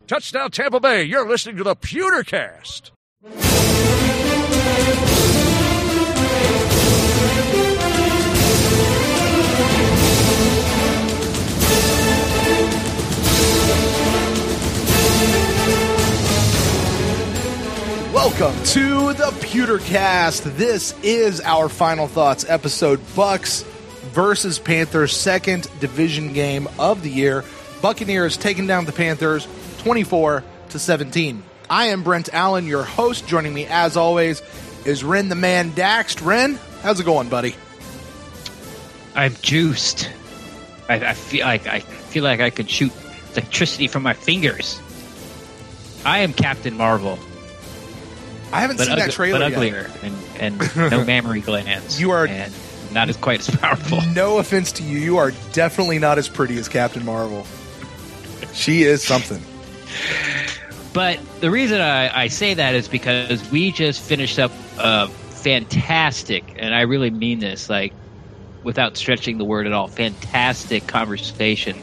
Touchdown Tampa Bay, you're listening to the Pewtercast. Welcome to the Pewtercast. This is our Final Thoughts episode. Bucs versus Panthers, second division game of the year. Buccaneers taking down the Panthers 24-17. I am Brent Allen, your host. Joining me, as always, is Ren the Man Daxed. Ren, how's it going, buddy? I'm juiced. I feel like I could shoot electricity from my fingers. I am Captain Marvel. I haven't seen that trailer but yet. uglier and no mammary glands. You are and not as quite as powerful. No offense to you, you are definitely not as pretty as Captain Marvel. She is something. But the reason I say that is because we just finished up a fantastic, and I really mean this, like without stretching the word at all, fantastic conversation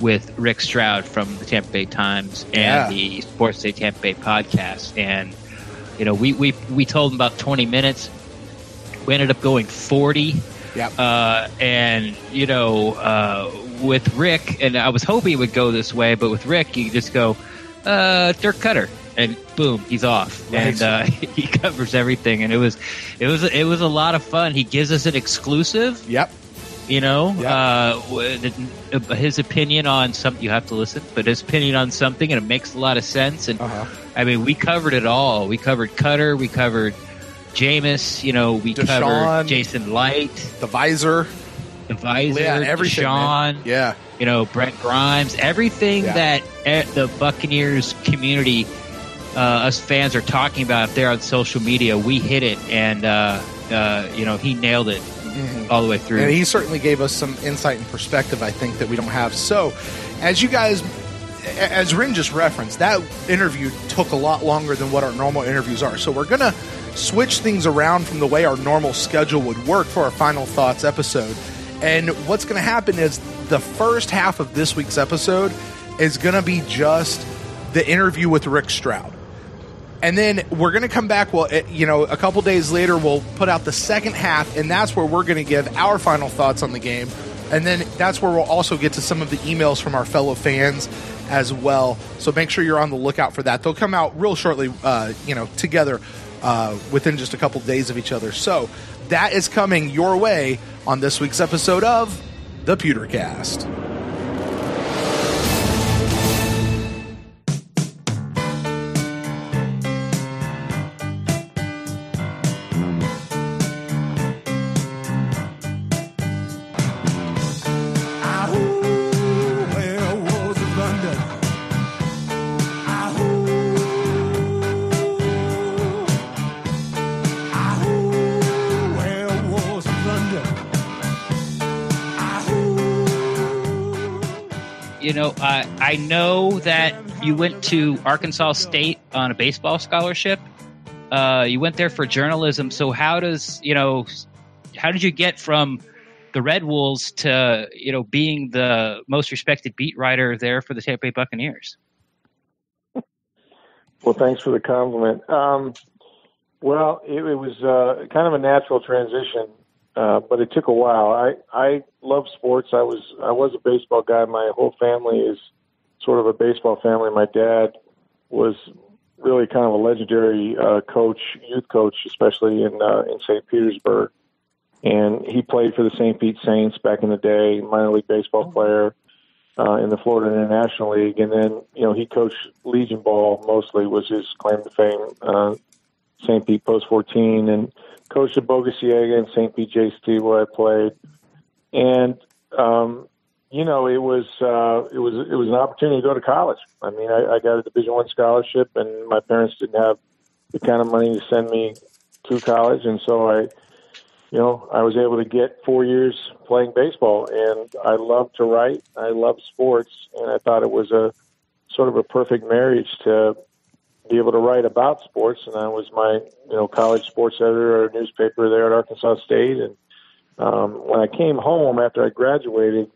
with Rick Stroud from the Tampa Bay Times and the Sports Day Tampa Bay podcast. And you know, we told him about 20 minutes. We ended up going 40. Yep. And, you know, with Rick, and I was hoping it would go this way, but with Rick, you just go, Dirk Koetter, and boom, he's off. Right. And he covers everything. And it was a lot of fun. He gives us an exclusive. Yep. You know, his opinion on something, you have to listen, but his opinion on something, and it makes a lot of sense. And I mean, we covered it all. We covered Koetter, we covered Jameis, you know, we Desean, covered Jason Licht, the Visor, everything, Desean, you know, Brent Grimes, everything that the Buccaneers community, us fans are talking about there on social media. We hit it, and you know, he nailed it. Mm-hmm. All the way through. And he certainly gave us some insight and perspective, I think, that we don't have. So, as Ren just referenced, that interview took a lot longer than what our normal interviews are. So we're going to switch things around from the way our normal schedule would work for our Final Thoughts episode. And what's going to happen is the first half of this week's episode is going to be just the interview with Rick Stroud. And then we're going to come back, you know, a couple days later, we'll put out the second half, and that's where we're going to give our final thoughts on the game. And then that's where we'll also get to some of the emails from our fellow fans as well. So make sure you're on the lookout for that. They'll come out real shortly, you know, together within just a couple days of each other. So that is coming your way on this week's episode of the Pewtercast. You know, I know that you went to Arkansas State on a baseball scholarship. You went there for journalism. So how did you get from the Red Wolves to, you know, being the most respected beat writer there for the Tampa Bay Buccaneers? Well, thanks for the compliment. Well, it was kind of a natural transition. But it took a while. I love sports. I was a baseball guy. My whole family is sort of a baseball family. My dad was really kind of a legendary coach, youth coach, especially in St. Petersburg. And he played for the St. Pete Saints back in the day, minor league baseball player in the Florida International League. And then, you know, he coached Legion Ball mostly was his claim to fame, St. Pete Post 14, and coached at Boca Ciega and St. Pete JCT where I played. And, you know, it was an opportunity to go to college. I mean, I got a Division I scholarship, and my parents didn't have the kind of money to send me to college. And so I was able to get 4 years playing baseball, and I love to write. I love sports, and I thought it was a sort of a perfect marriage to be able to write about sports. And I was my, college sports editor at a newspaper there at Arkansas State. And when I came home after I graduated,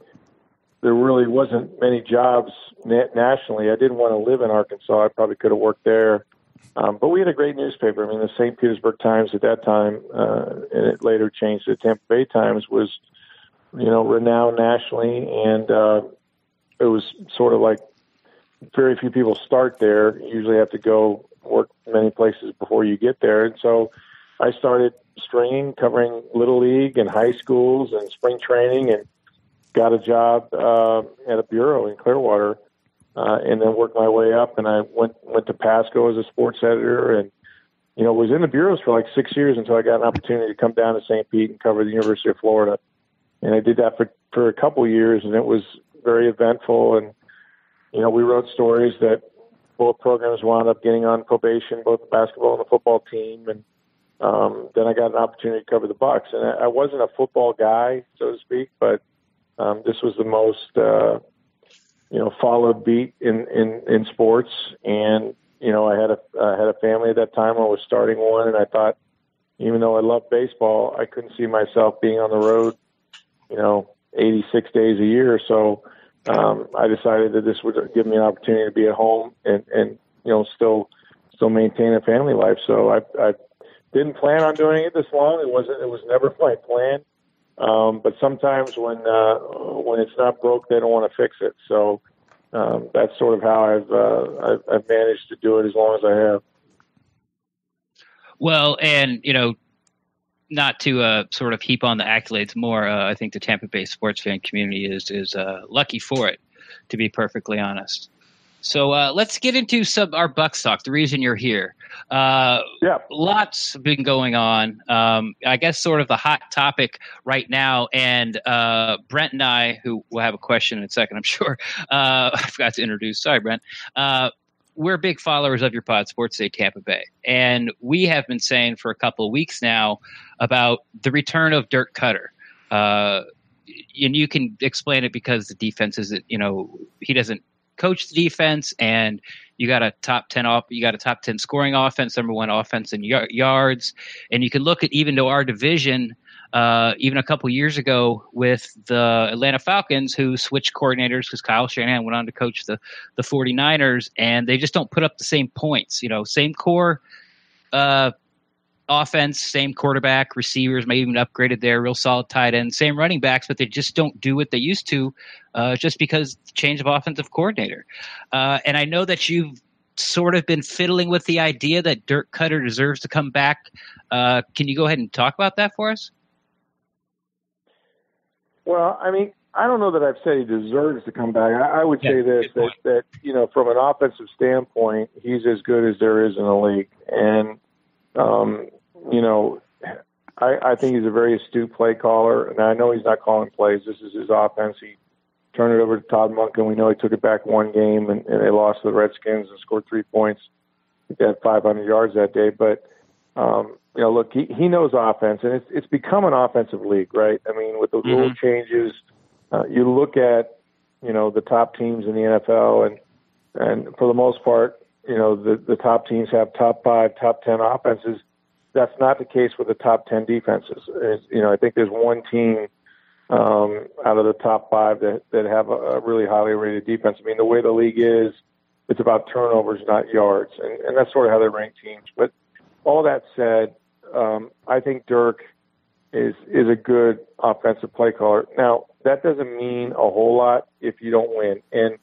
there really wasn't many jobs nationally. I didn't want to live in Arkansas. I probably could have worked there. But we had a great newspaper. I mean, the St. Petersburg Times at that time, and it later changed to the Tampa Bay Times, was, renowned nationally. And it was sort of like very few people start there. You usually have to go work many places before you get there. And so I started stringing, covering Little League and high schools and spring training, and got a job at a bureau in Clearwater, and then worked my way up. And I went to Pasco as a sports editor, and was in the bureaus for like 6 years until I got an opportunity to come down to St. Pete and cover the University of Florida. And I did that for a couple of years, and it was very eventful. And we wrote stories that both programs wound up getting on probation, both the basketball and the football team. And then I got an opportunity to cover the Bucs. And I wasn't a football guy, so to speak, but this was the most, followed beat in sports. And, I had a family at that time. I was starting one, and I thought, even though I loved baseball, I couldn't see myself being on the road, 86 days a year. So I decided that this would give me an opportunity to be at home and still maintain a family life. So I didn't plan on doing it this long. It was never my plan. But sometimes when it's not broke, they don't want to fix it. So that's sort of how I've managed to do it as long as I have. Well, and not to sort of heap on the accolades more, I think the Tampa Bay sports fan community is lucky for it, to be perfectly honest. So let's get into our Bucs talk. The reason you're here, lots been going on. I guess sort of the hot topic right now, and Brent and I, who will have a question in a second, I'm sure. I forgot to introduce. Sorry, Brent. We're big followers of your pod, Sports Day Tampa Bay, and we have been saying for a couple of weeks now about the return of Dirk Koetter. And you can explain it because the defense isn't, he doesn't coach the defense, and you got a top 10 scoring offense, number one offense in yards, and you can look at even to our division, even a couple years ago with the Atlanta Falcons, who switched coordinators because Kyle Shanahan went on to coach the 49ers, and they just don't put up the same points. Same core offense, same quarterback, receivers, maybe even upgraded there, real solid tight end, same running backs, but they just don't do what they used to just because change of offensive coordinator. And I know that you've sort of been fiddling with the idea that Dirk Koetter deserves to come back. Can you go ahead and talk about that for us? Well, I mean, I don't know that I've said he deserves to come back. I would say this, that from an offensive standpoint, he's as good as there is in the league. And, I think he's a very astute play caller, and I know he's not calling plays. This is his offense. He turned it over to Todd Monken. We know he took it back one game, and they lost to the Redskins and scored 3 points. He had 500 yards that day. But, look, he knows offense, and it's become an offensive league, right? I mean, with the rule changes, you look at, the top teams in the NFL, and for the most part, the top teams have top 5, top 10 offenses. That's not the case with the top 10 defenses. I think there's one team out of the top 5 that have a really highly rated defense. I mean, the way the league is, it's about turnovers, not yards, and that's sort of how they rank teams. But all that said, I think Dirk is a good offensive play caller. Now, that doesn't mean a whole lot if you don't win. And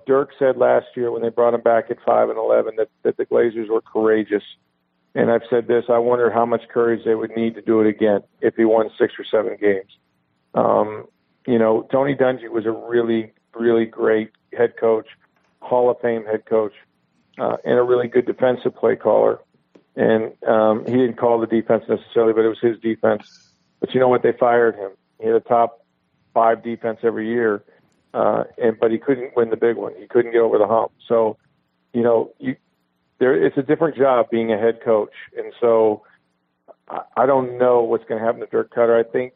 Dirk said last year when they brought him back at 5-11 that the Glazers were courageous. And I've said this, I wonder how much courage they would need to do it again if he won 6 or 7 games. Tony Dungy was a really, really great head coach, Hall of Fame head coach, and a really good defensive play caller. And he didn't call the defense necessarily, but it was his defense. But you know what? They fired him. He had a top 5 defense every year. But he couldn't win the big one. He couldn't get over the hump. So, it's a different job being a head coach. And so I don't know what's going to happen to Dirk Koetter. I think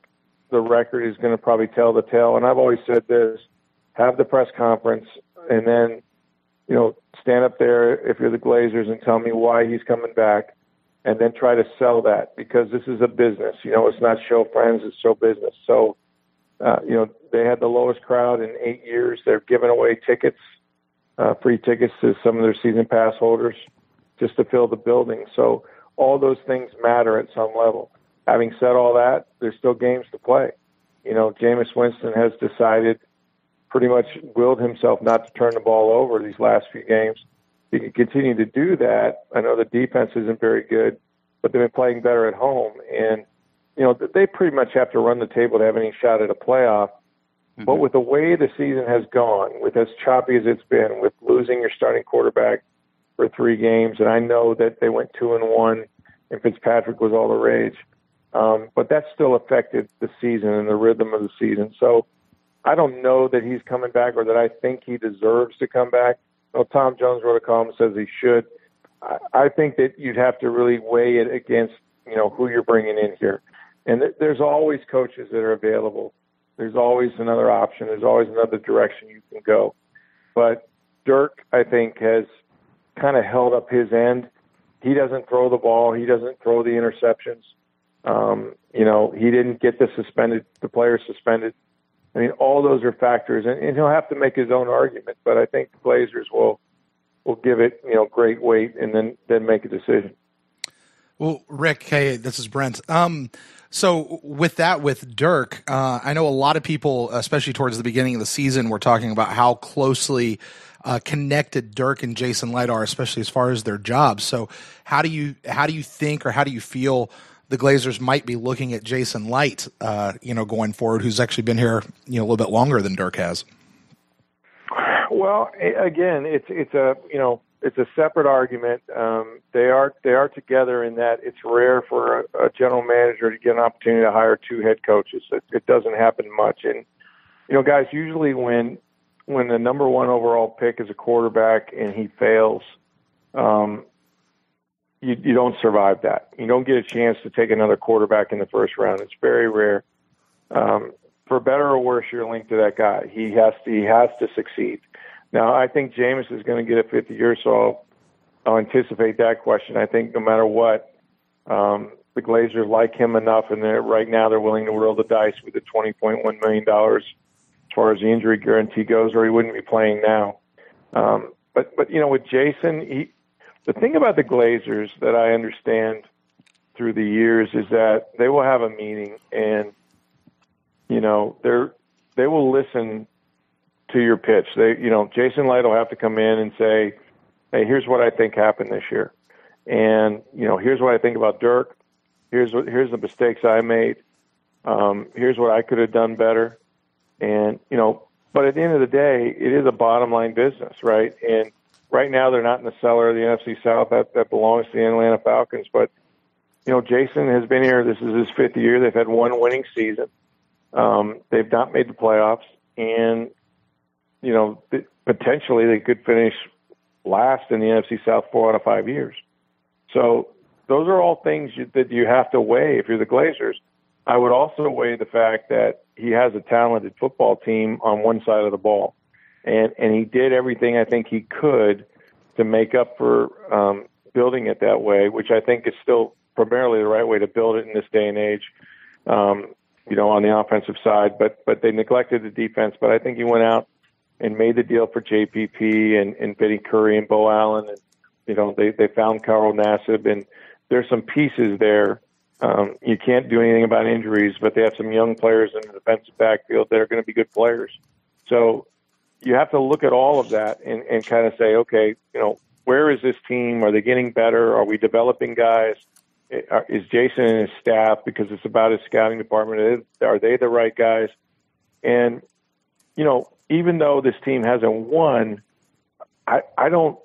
the record is going to probably tell the tale. And I've always said this, have the press conference and then, stand up there if you're the Glazers and tell me why he's coming back and then try to sell that because this is a business. It's not show friends, it's show business. So, They had the lowest crowd in 8 years. They're giving away tickets, free tickets to some of their season pass holders just to fill the building. So all those things matter at some level. Having said all that, there's still games to play. Jameis Winston has decided, pretty much willed himself not to turn the ball over these last few games. He can continue to do that. I know the defense isn't very good, but they've been playing better at home. And, they pretty much have to run the table to have any shot at a playoff. Mm-hmm. But with the way the season has gone, with as choppy as it's been, with losing your starting quarterback for 3 games, and I know that they went 2-1 and Fitzpatrick was all the rage, but that still affected the season and the rhythm of the season. So I don't know that he's coming back or that I think he deserves to come back. Tom Jones wrote a column that says he should. I think that you'd have to really weigh it against, who you're bringing in here. And there's always coaches that are available. There's always another option. There's always another direction you can go. But Dirk, I think, has kind of held up his end. He doesn't throw the ball. He doesn't throw the interceptions. He didn't get the players suspended. I mean, all those are factors, and he'll have to make his own argument. But I think the Glazers will give it, great weight and then make a decision. Well, Rick, hey, this is Brent. So with Dirk, I know a lot of people, especially towards the beginning of the season, were talking about how closely connected Dirk and Jason Licht are, especially as far as their jobs. So how do you think, or how do you feel the Glazers might be looking at Jason Licht, going forward, who's actually been here, a little bit longer than Dirk has? Well, again, it's a separate argument. They are together in that it's rare for a general manager to get an opportunity to hire 2 head coaches. It doesn't happen much. And, guys, usually when the number 1 overall pick is a quarterback and he fails, you don't survive that. You don't get a chance to take another quarterback in the first round. It's very rare. For better or worse, you're linked to that guy. He has to succeed. Now, I think Jameis is going to get a 5th year, so I'll anticipate that question. I think no matter what, the Glazers like him enough, and right now they're willing to roll the dice with the $20.1 million as far as the injury guarantee goes, or he wouldn't be playing now. But with Jason, the thing about the Glazers that I understand through the years is that they will have a meeting, and they will listen to your pitch. Jason Licht will have to come in and say, "Hey, here's what I think happened this year, and here's what I think about Dirk. Here's the mistakes I made. Here's what I could have done better." And but at the end of the day, it is a bottom line business, right? And right now, they're not in the cellar of the NFC South. That belongs to the Atlanta Falcons. But Jason has been here. This is his 5th year. They've had 1 winning season. They've not made the playoffs, and potentially they could finish last in the NFC South 4 out of 5 years. So those are all things that you have to weigh if you're the Glazers. I would also weigh the fact that he has a talented football team on one side of the ball, and he did everything I think he could to make up for building it that way, which I think is still primarily the right way to build it in this day and age. On the offensive side, but they neglected the defense. But I think he went out and made the deal for JPP and Vinny Curry and Bo Allen, and they found Carl Nassib, and there's some pieces there. You can't do anything about injuries, but they have some young players in the defensive backfield that are going to be good players. So you have to look at all of that and kind of say, okay, where is this team? Are they getting better? Are we developing guys? Is Jason and his staff, because it's about his scouting department, are they the right guys? And, even though this team hasn't won, I don't,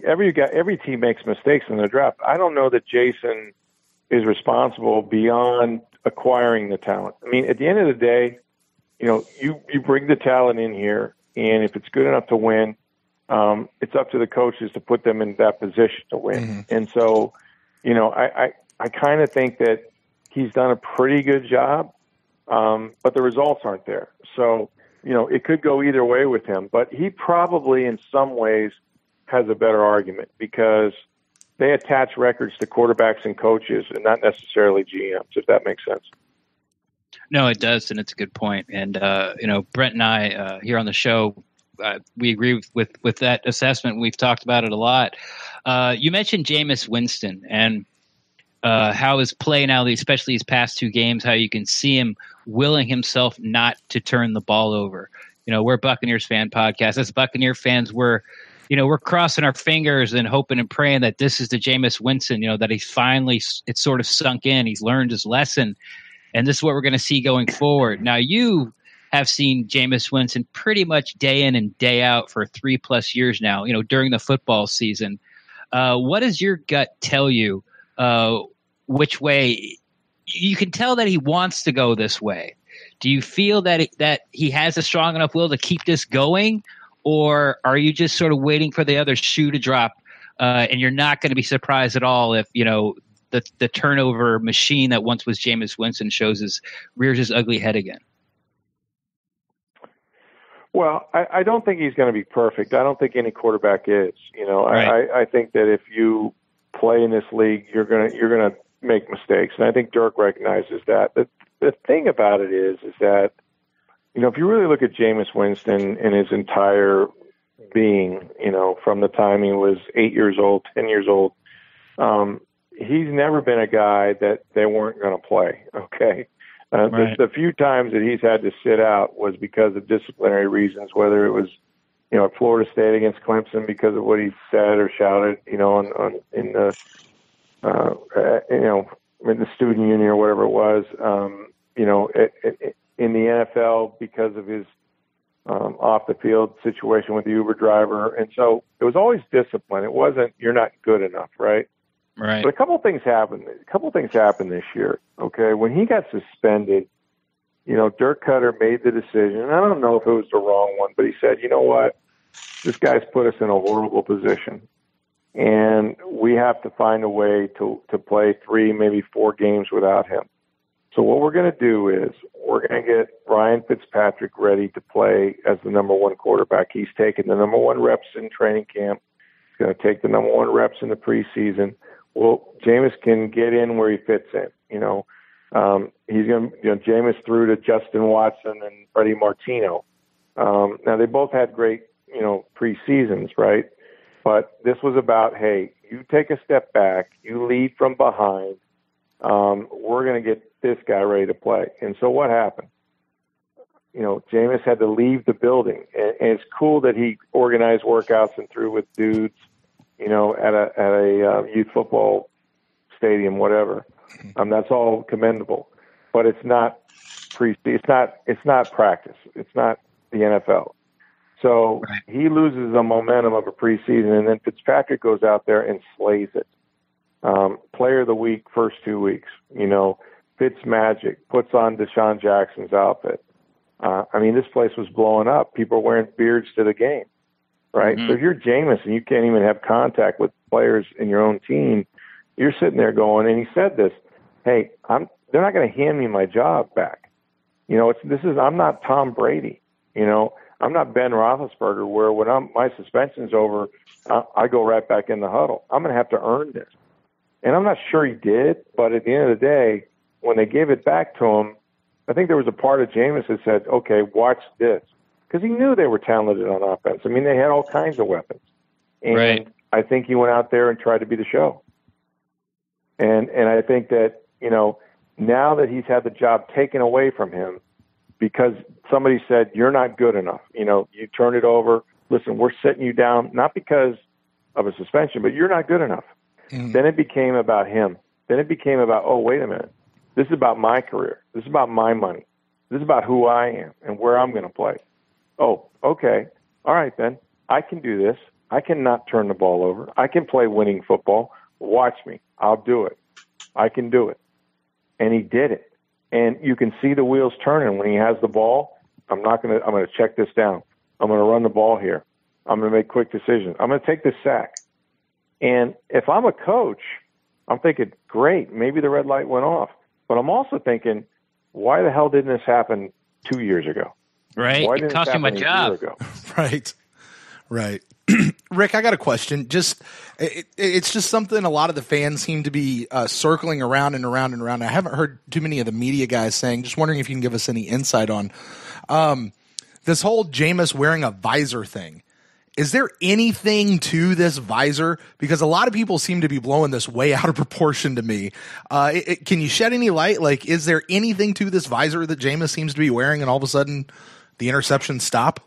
every team makes mistakes in the draft. I don't know that Jason is responsible beyond acquiring the talent. I mean, at the end of the day, you bring the talent in here, and if it's good enough to win, it's up to the coaches to put them in that position to win. Mm-hmm. And so, I kind of think that he's done a pretty good job, but the results aren't there. So, it could go either way with him, but he probably in some ways has a better argument because they attach records to quarterbacks and coaches and not necessarily GMs, if that makes sense. No, it does, and it's a good point. And Brent and I here on the show, we agree with that assessment. We've talked about it a lot. You mentioned Jameis Winston and how his play now, especially his past 2 games, how you can see him willing himself not to turn the ball over. We're a Buccaneers fan podcast. As Buccaneer fans, we're crossing our fingers and hoping and praying that this is the Jameis Winston, that he's finally, it's sort of sunk in. He's learned his lesson, and this is what we're going to see going forward. Now, you have seen Jameis Winston pretty much day in and day out for 3+ years now, during the football season. What does your gut tell you which way? You can tell that he wants to go this way. Do you feel that he has a strong enough will to keep this going, or are you just sort of waiting for the other shoe to drop, and you're not going to be surprised at all if the turnover machine that once was Jameis Winston rears his ugly head again? Well, I don't think he's going to be perfect. I don't think any quarterback is. Right. I think that if you play in this league, you're gonna make mistakes, and I think Dirk recognizes that. The thing about it is that if you really look at Jameis Winston and his entire being, from the time he was 8 years old, 10 years old, he's never been a guy that they weren't going to play. Okay. Right. The few times that he's had to sit out was because of disciplinary reasons, whether it was, at Florida State against Clemson because of what he said or shouted, in the student union or whatever it was, in the NFL because of his off the field situation with the Uber driver. And so it was always discipline. It wasn't, you're not good enough. Right. Right. But a couple things happened this year. Okay. When he got suspended, Dirk Koetter made the decision. And I don't know if it was the wrong one, but he said, you know what? This guy's put us in a horrible position, and we have to find a way to play 3, maybe 4 games without him. So what we're going to do is we're going to get Ryan Fitzpatrick ready to play as the number 1 quarterback. He's taken the number 1 reps in training camp. He's going to take the number 1 reps in the preseason. Well, Jameis can get in where he fits in. He's going to, Jameis threw to Justin Watson and Freddie Martino. Now they both had great, pre-seasons, right? But this was about, hey, you take a step back, you lead from behind. We're going to get this guy ready to play. And so what happened? Jameis had to leave the building, and it's cool that he organized workouts and threw with dudes, at a youth football stadium, whatever. That's all commendable, but it's not it's not practice. It's not the NFL. So He loses the momentum of a preseason, and then Fitzpatrick goes out there and slays it. Player of the week, first 2 weeks, Fitzmagic, puts on Desean Jackson's outfit. This place was blowing up. People were wearing beards to the game, right? Mm-hmm. So if you're Jameis and you can't even have contact with players in your own team, you're sitting there going, and he said this, hey, they're not going to hand me my job back. I'm not Tom Brady, I'm not Ben Roethlisberger, where when my suspension's over, I go right back in the huddle. I'm going to have to earn this. And I'm not sure he did, but at the end of the day, when they gave it back to him, I think there was a part of Jameis that said, okay, watch this. Because he knew they were talented on offense. They had all kinds of weapons. And I think he went out there and tried to be the show. And I think that, now that he's had the job taken away from him, because somebody said, you're not good enough. You turn it over. Listen, we're sitting you down, not because of a suspension, but you're not good enough. Mm-hmm. Then it became about him. Then it became about, oh, wait a minute. This is about my career. This is about my money. This is about who I am and where I'm going to play. Oh, okay. All right, then. I can do this. I cannot turn the ball over. I can play winning football. Watch me. I'll do it. I can do it. And he did it. And you can see the wheels turning when he has the ball. I'm going to check this down. I'm going to run the ball here. I'm going to make quick decisions. I'm going to take this sack. And if I'm a coach, I'm thinking, great, maybe the red light went off. But I'm also thinking, why the hell didn't this happen 2 years ago? Right. Why it didn't cost it you my happen a job. year ago? Right. Rick, I got a question. It's just something a lot of the fans seem to be circling around and around and around. I haven't heard too many of the media guys saying. Just wondering if you can give us any insight on this whole Jameis wearing a visor thing. Is there anything to this visor? Because a lot of people seem to be blowing this way out of proportion to me. Can you shed any light? Like, is there anything to this visor that Jameis seems to be wearing and all of a sudden the interceptions stop?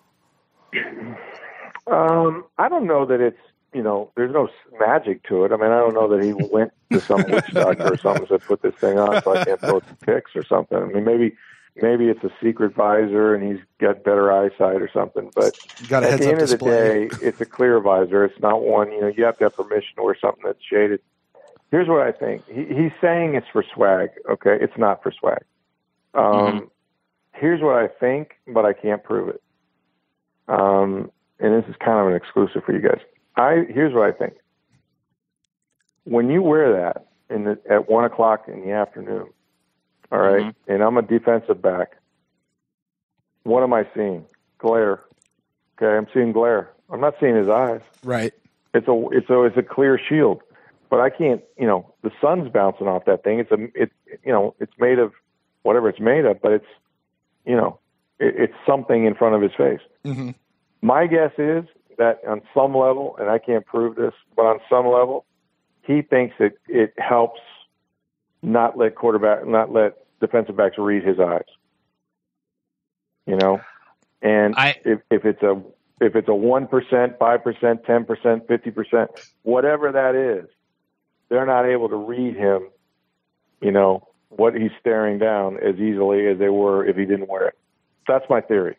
I don't know that it's, there's no magic to it. I mean, I don't know that he went to some witch doctor or something and said, put this thing on so I can't throw some picks or something. I mean, maybe it's a secret visor and he's got better eyesight or something. But at the end of the day, it's a clear visor. It's not one, you have to have permission to wear something that's shaded. Here's what I think. He's saying it's for swag. Okay. It's not for swag. Here's what I think, but I can't prove it. And this is kind of an exclusive for you guys. Here's what I think. When you wear that at 1 o'clock in the afternoon, all right, and I'm a defensive back, what am I seeing? Glare. Okay, I'm seeing glare. I'm not seeing his eyes. Right. It's a clear shield, but I can't. The sun's bouncing off that thing. It's made of whatever it's made of, but it's something in front of his face. Mm-hmm. My guess is that on some level, and I can't prove this, but on some level, he thinks that it helps not let defensive backs read his eyes. And if it's a 1%, 5%, 10%, 50%, whatever that is, they're not able to read him, what he's staring down as easily as they were if he didn't wear it. That's my theory.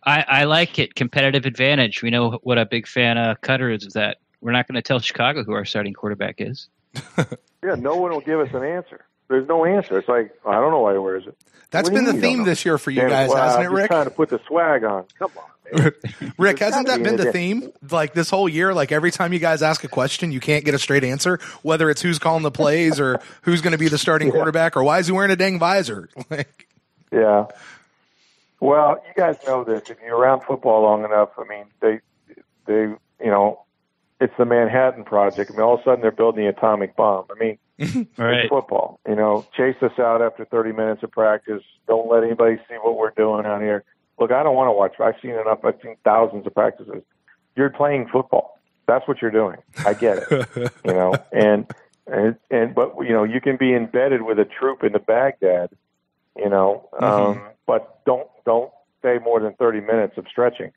I like it. Competitive advantage. We know what a big fan of Koetter is of that. We're not going to tell Chicago who our starting quarterback is. Yeah, no one will give us an answer. There's no answer. It's like, I don't know why he wears it. That's been the theme this year for you guys, hasn't it, Rick? I'm trying to put the swag on. Come on, man. Rick, hasn't that been the theme? Like this whole year, like every time you guys ask a question, you can't get a straight answer, whether it's who's calling the plays or who's going to be the starting quarterback or why is he wearing a dang visor? Yeah. Well, you guys know this. If you're around football long enough, I mean, they it's the Manhattan Project. I mean, all of a sudden they're building the atomic bomb. I mean, right. It's football. Chase us out after 30 minutes of practice. Don't let anybody see what we're doing out here. Look, I don't want to watch. I've seen enough. I've seen thousands of practices. You're playing football. That's what you're doing. I get it. But you can be embedded with a troop into Baghdad. But don't stay more than 30 minutes of stretching.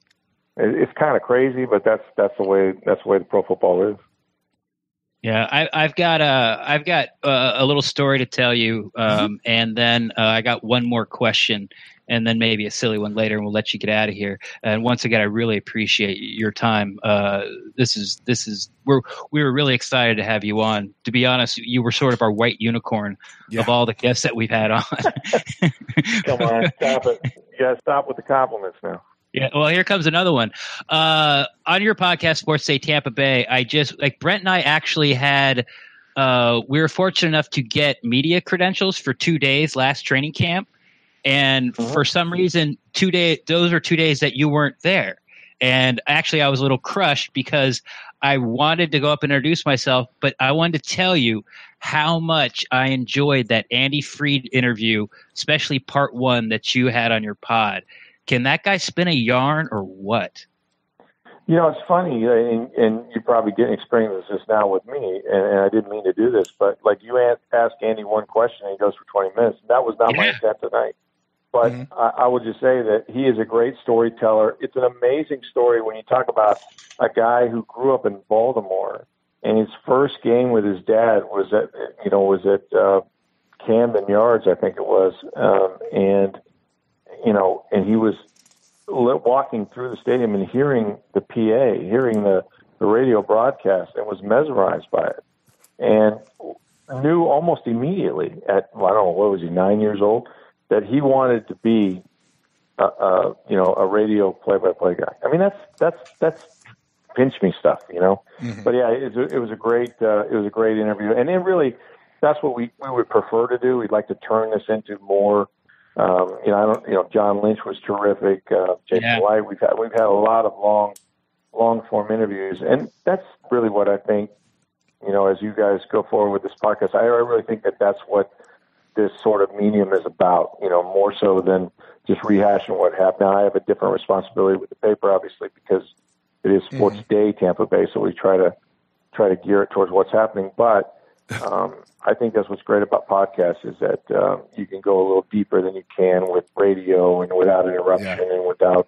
It's kind of crazy, but that's the way the pro football is. Yeah, I've got a little story to tell you, and then I got one more question, and then maybe a silly one later, and we'll let you get out of here. And once again, I really appreciate your time. We were really excited to have you on. To be honest, you were sort of our white unicorn of all the guests that we've had on. Come on, stop it! You gotta stop with the compliments now. Yeah, well, here comes another one. On your podcast, Sports Day Tampa Bay, Brent and I actually had, we were fortunate enough to get media credentials for 2 days last training camp. And for some reason, those are 2 days that you weren't there. And actually, I was a little crushed because I wanted to go up and introduce myself, but I wanted to tell you how much I enjoyed that Andy Freed interview, especially part 1 that you had on your pod. Can that guy spin a yarn or what? It's funny, and you probably didn't experience this now with me, and I didn't mean to do this, but like you ask Andy one question and he goes for 20 minutes. That was not my intent tonight. But I would just say that he is a great storyteller. It's an amazing story when you talk about a guy who grew up in Baltimore, and his first game with his dad was at Camden Yards, I think it was, and he was walking through the stadium and hearing the PA, hearing the radio broadcast, and was mesmerized by it, and knew almost immediately at, I don't know, what was he, 9 years old, that he wanted to be a radio play-by-play guy. I mean, that's pinch me stuff, But yeah, it was a great interview, and it really, that's what we would prefer to do. We'd like to turn this into more. John Lynch was terrific. Jason Licht. We've had a lot of long long-form interviews. And that's really what I think, as you guys go forward with this podcast, I really think that that's what this sort of medium is about, more so than just rehashing what happened. Now, I have a different responsibility with the paper, obviously, because it is Sports Day Tampa Bay, so we try to gear it towards what's happening. But I think that's what's great about podcasts is that you can go a little deeper than you can with radio and without interruption and without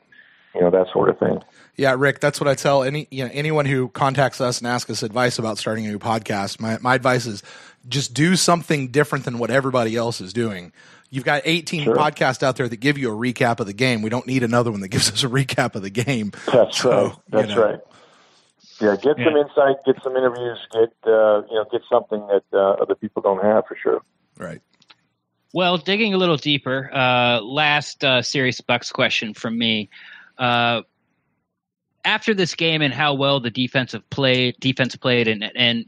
that sort of thing. Yeah, Rick, that's what I tell anyone who contacts us and asks us advice about starting a new podcast. My advice is just do something different than what everybody else is doing. You've got 18 podcasts out there that give you a recap of the game. We don't need another one that gives us a recap of the game. That's right. That's right. Yeah, get some insight, get some interviews, get something that other people don't have for sure. Right. Well, digging a little deeper, last serious Bucs question from me. After this game and how well the defense played, and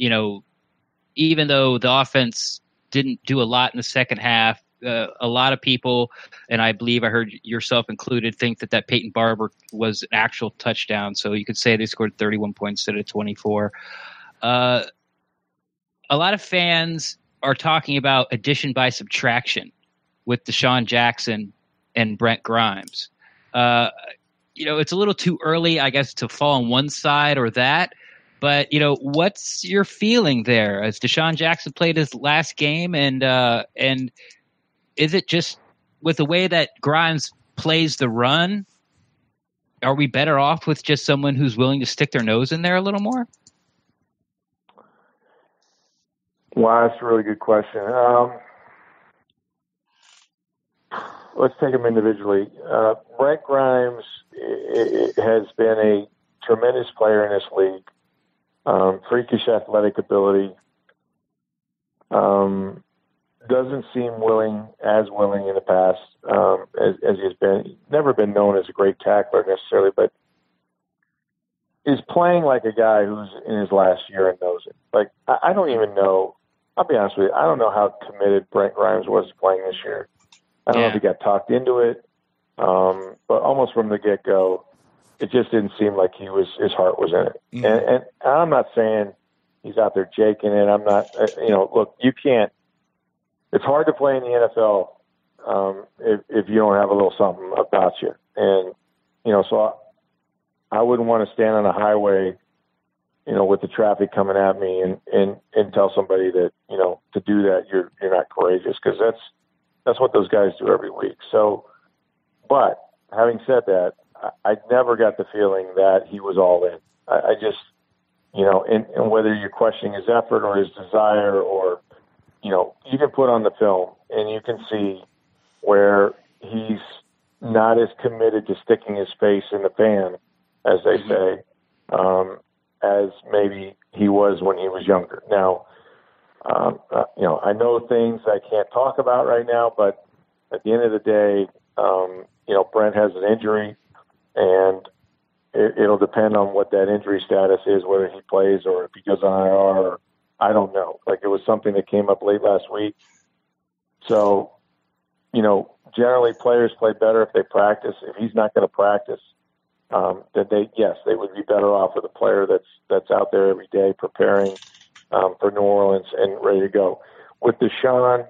even though the offense didn't do a lot in the second half, a lot of people, and I believe I heard yourself included, think that Peyton Barber was an actual touchdown. So you could say they scored 31 points instead of 24. A lot of fans are talking about addition by subtraction with Desean Jackson and Brent Grimes. It's a little too early, I guess, to fall on one side or that. But, what's your feeling there? As Desean Jackson played his last game, and is it just with the way that Grimes plays the run, are we better off with just someone who's willing to stick their nose in there a little more? Wow, that's a really good question. Let's take them individually. Brent Grimes has been a tremendous player in this league. Freakish athletic ability. Doesn't seem as willing in the past as he's been. He's never been known as a great tackler necessarily, but is playing like a guy who's in his last year and knows it. Like, I don't even know. I'll be honest with you. I don't know how committed Brent Grimes was to playing this year. I don't know if he got talked into it, but almost from the get-go, it just didn't seem like his heart was in it. Mm-hmm. And I'm not saying he's out there jaking it. I'm not, look, you can't. It's hard to play in the NFL if you don't have a little something about you. And, so I wouldn't want to stand on a highway, with the traffic coming at me and tell somebody that, to do that, you're not courageous, because that's what those guys do every week. So, but having said that, I never got the feeling that he was all in. I just, and whether you're questioning his effort or his desire, or, you can put on the film and you can see where he's not as committed to sticking his face in the fan, as they say, as maybe he was when he was younger. Now, I know things I can't talk about right now, but at the end of the day, Brent has an injury, and it'll depend on what that injury status is, whether he plays or if he goes on IR. Or, I don't know. Like, it was something that came up late last week. So, generally players play better if they practice. If he's not going to practice, then they would be better off with a player that's out there every day preparing for New Orleans and ready to go. With Desean,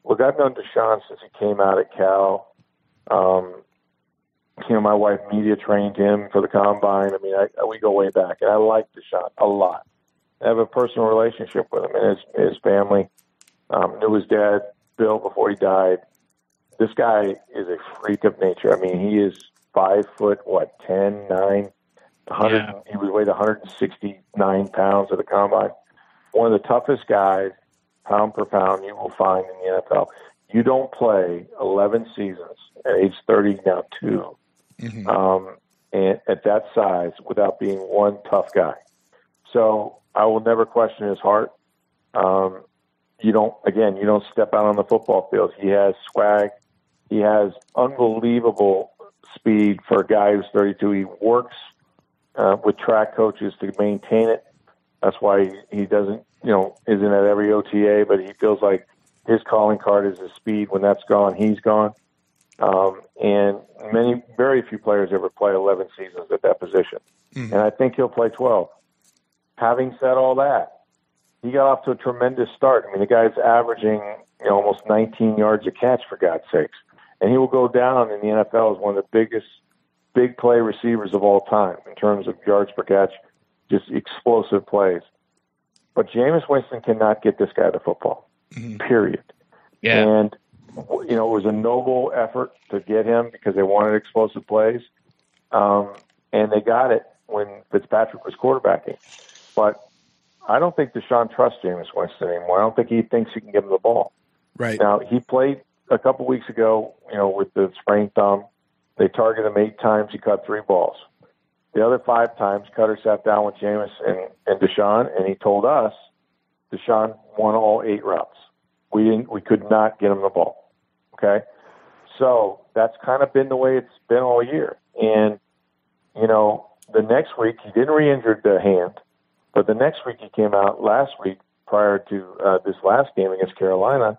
look, I've known Desean since he came out at Cal. My wife media trained him for the combine. I mean, we go way back, and I like Desean a lot. I have a personal relationship with him and his family. Knew his dad, Bill, before he died. This guy is a freak of nature. I mean, he is 5 foot, 10, 9, 100. Yeah. He weighed 169 pounds at the combine. One of the toughest guys, pound per pound, you will find in the NFL. You don't play 11 seasons at age 30, now 2, and at that size without being one tough guy. So I will never question his heart. You don't step out on the football field. He has swag. He has unbelievable speed for a guy who's 32. He works with track coaches to maintain it. That's why he doesn't, isn't at every OTA, but he feels like his calling card is his speed. When that's gone, he's gone. And very few players ever play 11 seasons at that position. and I think he'll play 12. Having said all that, he got off to a tremendous start. I mean, the guy's averaging almost 19 yards a catch, for God's sakes. And he will go down in the NFL as one of the biggest big play receivers of all time in terms of yards per catch, just explosive plays. But Jameis Winston cannot get this guy the football, period. Yeah. And, it was a noble effort to get him because they wanted explosive plays. And they got it when Fitzpatrick was quarterbacking. But I don't think Desean trusts Jameis Winston anymore. I don't think he thinks he can give him the ball. Right. Now, he played a couple weeks ago, with the sprained thumb. They targeted him 8 times. He caught 3 balls. The other 5 times, Koetter sat down with Jameis and Desean, and he told us Desean won all 8 routes. We could not get him the ball. Okay? So that's kind of been the way it's been all year. And, the next week, he didn't re-injure the hand, but the next week he came out last week prior to this last game against Carolina,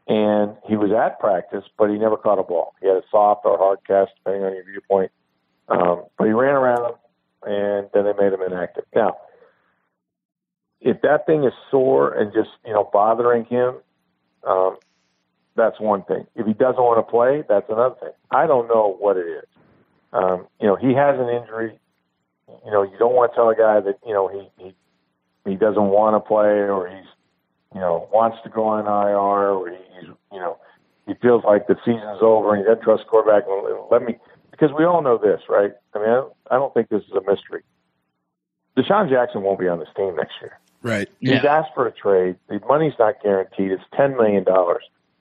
and he was at practice, but he never caught a ball. He had a soft or hard cast, depending on your viewpoint. But he ran around, and then they made him inactive. Now, if that thing is sore and just, bothering him, that's one thing. If he doesn't want to play, that's another thing. I don't know what it is. He has an injury. You don't want to tell a guy that, he doesn't want to play, or he's, wants to go on IR, or he's, he feels like the season's over and he doesn't trust quarterback. Because we all know this, right? I mean, I don't think this is a mystery. Desean Jackson won't be on this team next year. Right. He's asked for a trade. The money's not guaranteed. It's $10 million.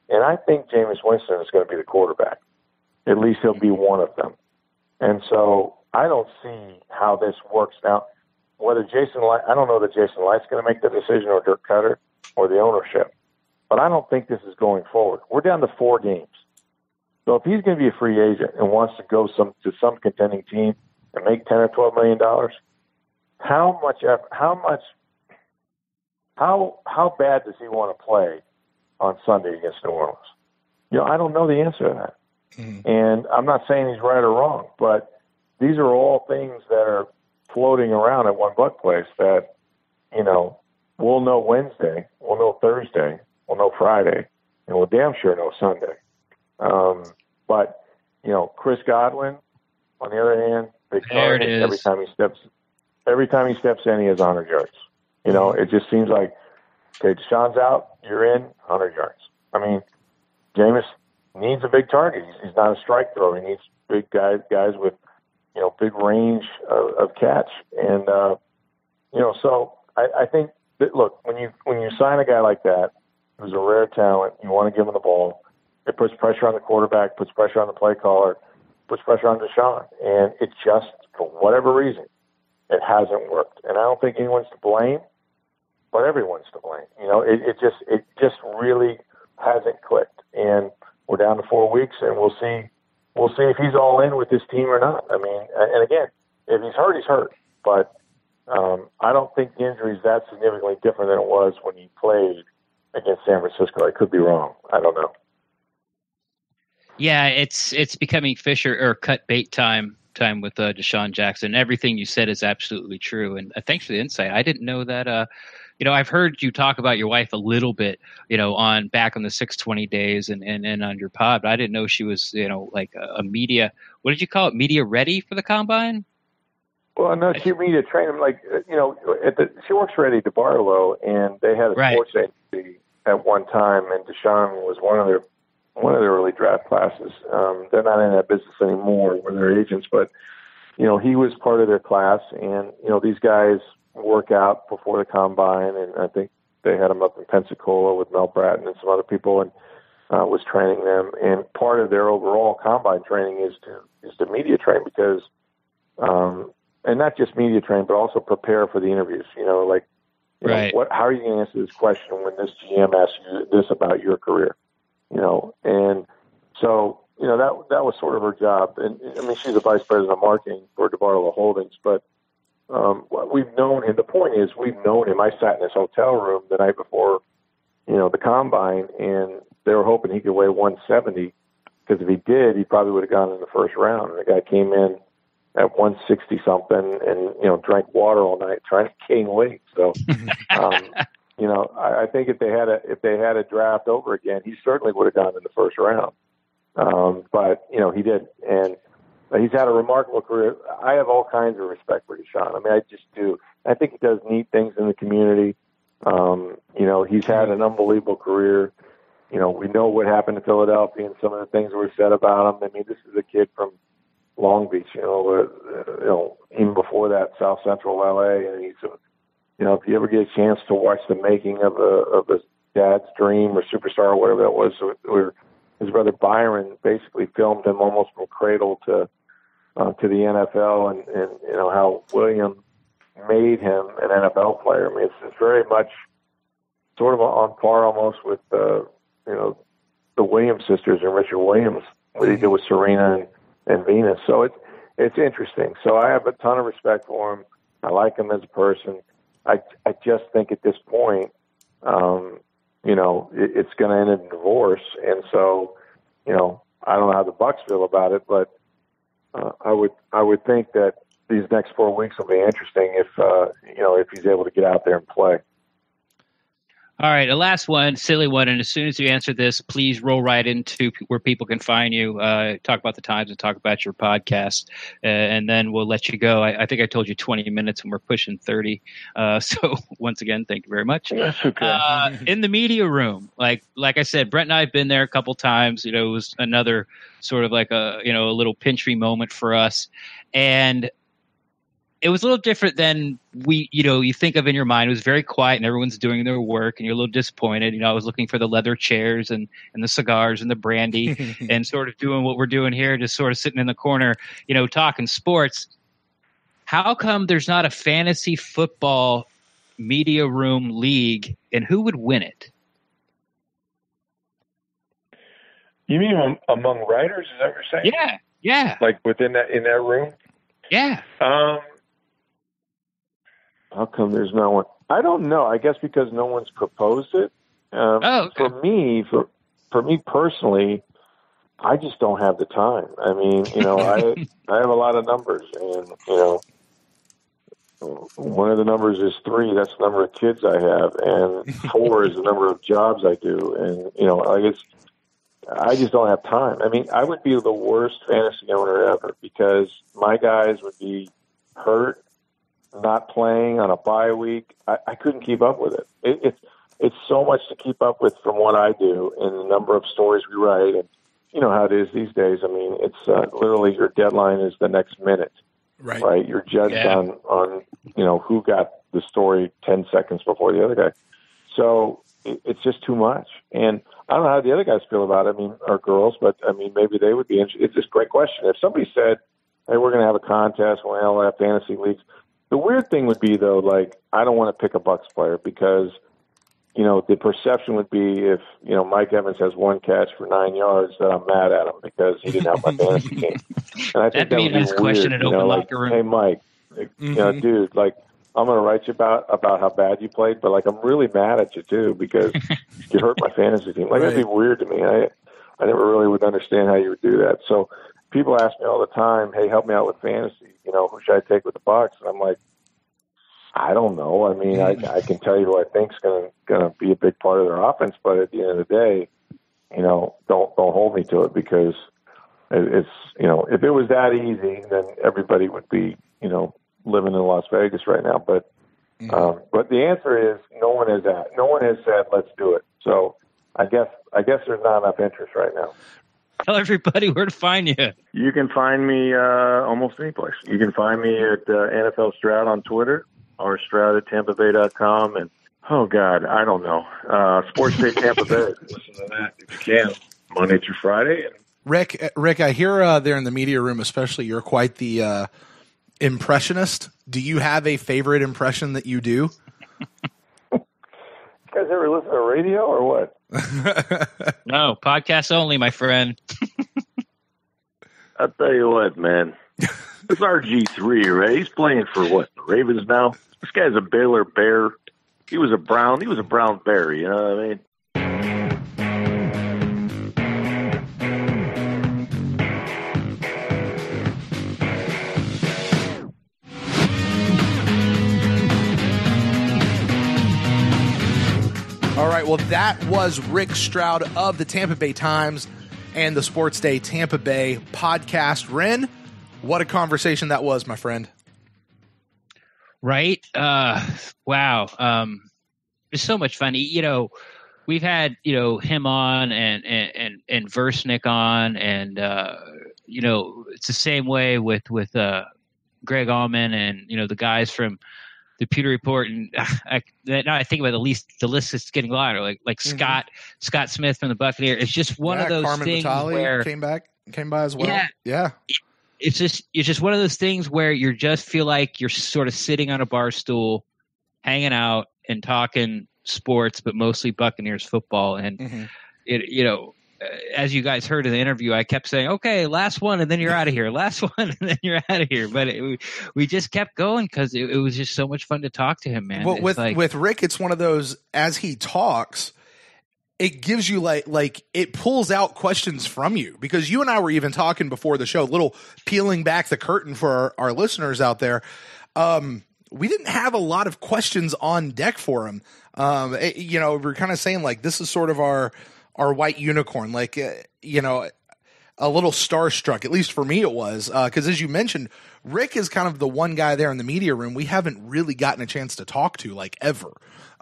And I think Jameis Winston is going to be the quarterback. At least he'll be one of them. And so I don't see how this works now. Whether I don't know that Jason Licht's going to make the decision, or Dirk Koetter, or the ownership. But I don't think this is going forward. We're down to 4 games. So if he's going to be a free agent and wants to go to some contending team and make $10 or $12 million, how bad does he want to play on Sunday against New Orleans? I don't know the answer to that. And I'm not saying he's right or wrong, but these are all things that are floating around at One Buck Place that, we'll know Wednesday, we'll know Thursday, we'll know Friday, and we'll damn sure know Sunday. But Chris Godwin, on the other hand, big target. Every time he steps in, he has 100 yards. It just seems like, okay, Deshaun's out, you're in, 100 yards. I mean, Jameis needs a big target. He's not a strike thrower. He needs big guys with, big range of catch. And, so I think that, look, when you sign a guy like that, who's a rare talent, you want to give him the ball, it puts pressure on the quarterback, puts pressure on the play caller, puts pressure on Desean. And it just, for whatever reason, it hasn't worked. And I don't think anyone's to blame, but everyone's to blame. It just really hasn't clicked. And we're down to 4 weeks, and we'll see if he's all in with this team or not. I mean, and again, if he's hurt, he's hurt. But I don't think the injury is that significantly different than it was when he played against San Francisco. I could be wrong. I don't know. Yeah, it's becoming Fisher or cut bait time with Desean Jackson. Everything you said is absolutely true, and thanks for the insight. I didn't know that. I've heard you talk about your wife a little bit, on back on the 620 days and on your pod, but I didn't know she was, like a media. What did you call it? Media ready for the combine? Well, no, she media trained him she works for Eddie DeBartolo, and they had a sports agency at one time, and Desean was one of their early draft classes. They're not in that business anymore with their agents, but he was part of their class, and these guys work out before the combine, and I think they had him up in Pensacola with Mel Bratton and some other people, and was training them. And part of their overall combine training is to media train, because and not just media train, but also prepare for the interviews. How are you going to answer this question when this GM asks you this about your career? And so, that was sort of her job. And I mean, she's a vice president of marketing for DeBartolo Holdings, but we've known him. The point is, we've known him. I sat in his hotel room the night before, the combine, and they were hoping he could weigh 170, because if he did, he probably would have gone in the first round. And the guy came in at 160 something, and drank water all night trying to gain weight. So, I think if they had a draft over again, he certainly would have gone in the first round. But he didn't, and he's had a remarkable career. I have all kinds of respect for Desean. I mean, I just do. I think he does neat things in the community. He's had an unbelievable career. We know what happened in Philadelphia and some of the things that were said about him. I mean, this is a kid from Long Beach, even before that, South Central LA, and he's, if you ever get a chance to watch the making of a dad's dream or superstar or whatever that was, where his brother Byron basically filmed him almost from cradle to the NFL, and how William made him an NFL player. I mean, it's very much sort of on par almost with the Williams sisters and Richard Williams, what he did with Serena and Venus. So it's interesting. So I have a ton of respect for him. I like him as a person. I just think at this point, it's going to end in divorce. And so, I don't know how the Bucs feel about it, but I would think that these next 4 weeks will be interesting if he's able to get out there and play. All right, a last one, silly one, and as soon as you answer this, please roll right into where people can find you, talk about the Times and talk about your podcast, and then we'll let you go. I think I told you 20 minutes, and we're pushing 30. So once again, thank you very much. That's okay. In the media room, like I said, Brent and I have been there a couple times. It was another sort of like a little pinch me moment for us, and it was a little different than you think of in your mind. It was very quiet and everyone's doing their work and you're a little disappointed. I was looking for the leather chairs and the cigars and the brandy and sort of doing what we're doing here, just sort of sitting in the corner, talking sports. How come there's not a fantasy football media room league, and who would win it? You mean among writers? Is that what you're saying? Yeah. Like in that room? Yeah. How come there's no one? I don't know. I guess because no one's proposed it. Okay. For me personally, I just don't have the time. I mean, I have a lot of numbers, and one of the numbers is 3. That's the number of kids I have, and 4 is the number of jobs I do, and I just don't have time. I mean, I would be the worst fantasy owner ever because my guys would be hurt, not playing on a bye week. I couldn't keep up with it. It's so much to keep up with from what I do and the number of stories we write. And you know how it is these days. I mean, it's literally your deadline is the next minute, right? You're judged on who got the story 10 seconds before the other guy. So it's just too much. And I don't know how the other guys feel about it. I mean, our girls, but I mean, maybe they would be interested. It's just a great question. If somebody said, hey, we're going to have a contest, we'll have fantasy leagues. The weird thing would be, though, like, I don't want to pick a Bucs player because, the perception would be if, Mike Evans has 1 catch for 9 yards, that I'm mad at him because he didn't have my fantasy team. And I think that would be weird. Question in open locker room. Hey, Mike, dude, like, I'm going to write you about how bad you played, but, like, I'm really mad at you, too, because you hurt my fantasy team. Like, that'd be weird to me. I never really would understand how you would do that. So people ask me all the time, hey, help me out with fantasy. Who should I take with the Bucs? And I'm like, I don't know. I mean, I can tell you who I think's going to be a big part of their offense, but at the end of the day, don't hold me to it because it's if it was that easy, then everybody would be living in Las Vegas right now. But the answer is no one has said let's do it. So I guess there's not enough interest right now. Tell everybody where to find you. You can find me almost any place. You can find me at NFL Stroud on Twitter or Stroud at TampaBay.com. And, oh, God, I don't know. Sports Day Tampa Bay. Listen to that if you can, Monday through Friday. Rick, I hear there in the media room especially you're quite the impressionist. Do you have a favorite impression that you do? You guys ever listen to radio or what? No, podcast only, my friend. I'll tell you what, man. It's RG3, right? He's playing for what? The Ravens now? This guy's a Baylor Bear. He was a Brown Bear, you know what I mean? All right, well, that was Rick Stroud of the Tampa Bay Times and the Sports Day Tampa Bay podcast. Ren, what a conversation that was, my friend. Right? Wow. It's so much fun. We've had, him on and Versnick on, and, it's the same way with Greg Allman and, the guys from the Pewter Report. And now I think about the list is getting longer, like Scott Smith from the Buccaneers. It's just one of those Carmen things Vitale where came by as well. Yeah. It's just one of those things where you just feel like you're sort of sitting on a bar stool, hanging out and talking sports, but mostly Buccaneers football. And as you guys heard in the interview, I kept saying, "Okay, last one, and then you're out of here. Last one, and then you're out of here." But we just kept going because it was just so much fun to talk to him, man. Well, with Rick, it's one of those, as he talks, it gives you like it pulls out questions from you, because you and I were even talking before the show, little peeling back the curtain for our listeners out there. We didn't have a lot of questions on deck for him. We're kind of saying like, this is sort of our white unicorn, like, a little starstruck, at least for me it was. Cause as you mentioned, Rick is kind of the one guy there in the media room we haven't really gotten a chance to talk to, like ever.